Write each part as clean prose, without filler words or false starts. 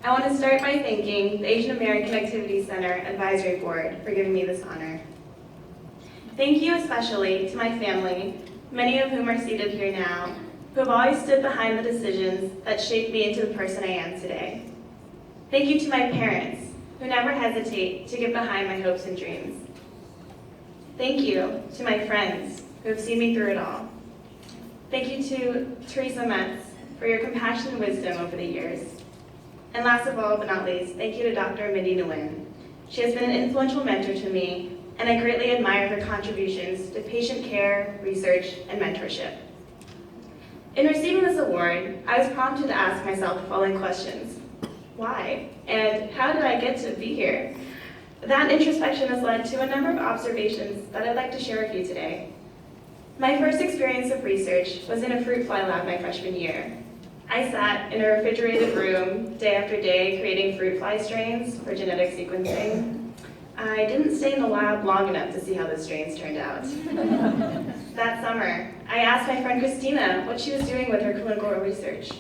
I want to start by thanking the Asian American Activities Center Advisory Board for giving me this honor. Thank you especially to my family, many of whom are seated here now, who have always stood behind the decisions that shaped me into the person I am today. Thank you to my parents, who never hesitate to get behind my hopes and dreams. Thank you to my friends, who have seen me through it all. Thank you to Teresa Metz for your compassion and wisdom over the years. And last of all, but not least, thank you to Dr. Nguyen. She has been an influential mentor to me, and I greatly admire her contributions to patient care, research, and mentorship. In receiving this award, I was prompted to ask myself the following questions. Why? And how did I get to be here? That introspection has led to a number of observations that I'd like to share with you today. My first experience of research was in a fruit fly lab my freshman year. I sat in a refrigerated room day after day creating fruit fly strains for genetic sequencing. I didn't stay in the lab long enough to see how the strains turned out. That summer, I asked my friend Christina what she was doing with her clinical research.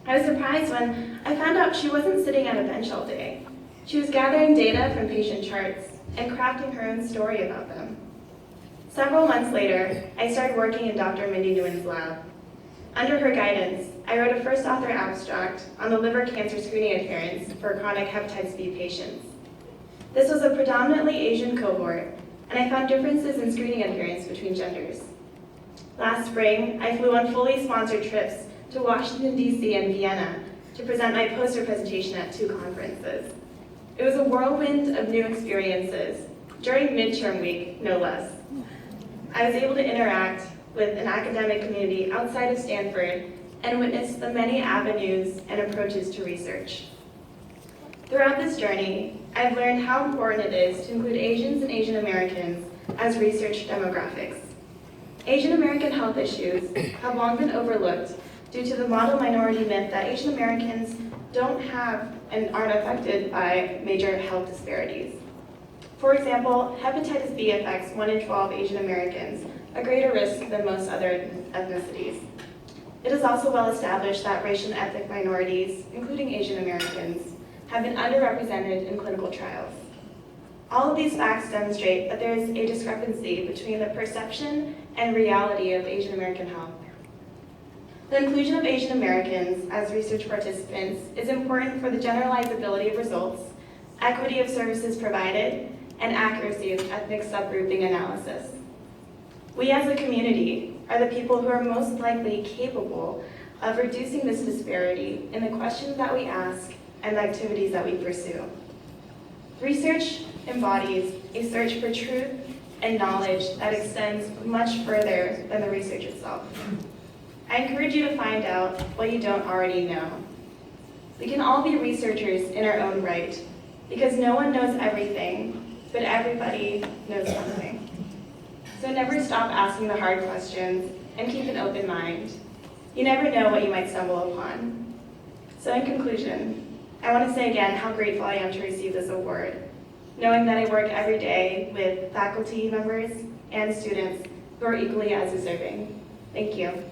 I was surprised when I found out she wasn't sitting at a bench all day. She was gathering data from patient charts and crafting her own story about them. Several months later, I started working in Dr. Nguyen's lab. Under her guidance, I wrote a first author abstract on the liver cancer screening adherence for chronic hepatitis B patients. This was a predominantly Asian cohort, and I found differences in screening adherence between genders. Last spring, I flew on fully sponsored trips to Washington, D.C. and Vienna to present my poster presentation at 2 conferences. It was a whirlwind of new experiences, during midterm week, no less. I was able to interact with an academic community outside of Stanford and witness the many avenues and approaches to research. Throughout this journey, I've learned how important it is to include Asians and Asian Americans as research demographics. Asian American health issues have long been overlooked due to the model minority myth that Asian Americans don't have and aren't affected by major health disparities. For example, hepatitis B affects 1 in 12 Asian Americans, a greater risk than most other ethnicities. It is also well established that racial and ethnic minorities, including Asian Americans, have been underrepresented in clinical trials. All of these facts demonstrate that there is a discrepancy between the perception and reality of Asian American health. The inclusion of Asian Americans as research participants is important for the generalizability of results, equity of services provided, and accuracy of ethnic subgrouping analysis. We as a community are the people who are most likely capable of reducing this disparity in the questions that we ask and the activities that we pursue. Research embodies a search for truth and knowledge that extends much further than the research itself. I encourage you to find out what you don't already know. We can all be researchers in our own right, because no one knows everything, but everybody knows something. So never stop asking the hard questions and keep an open mind. You never know what you might stumble upon. So in conclusion, I want to say again how grateful I am to receive this award, knowing that I work every day with faculty members and students who are equally as deserving. Thank you.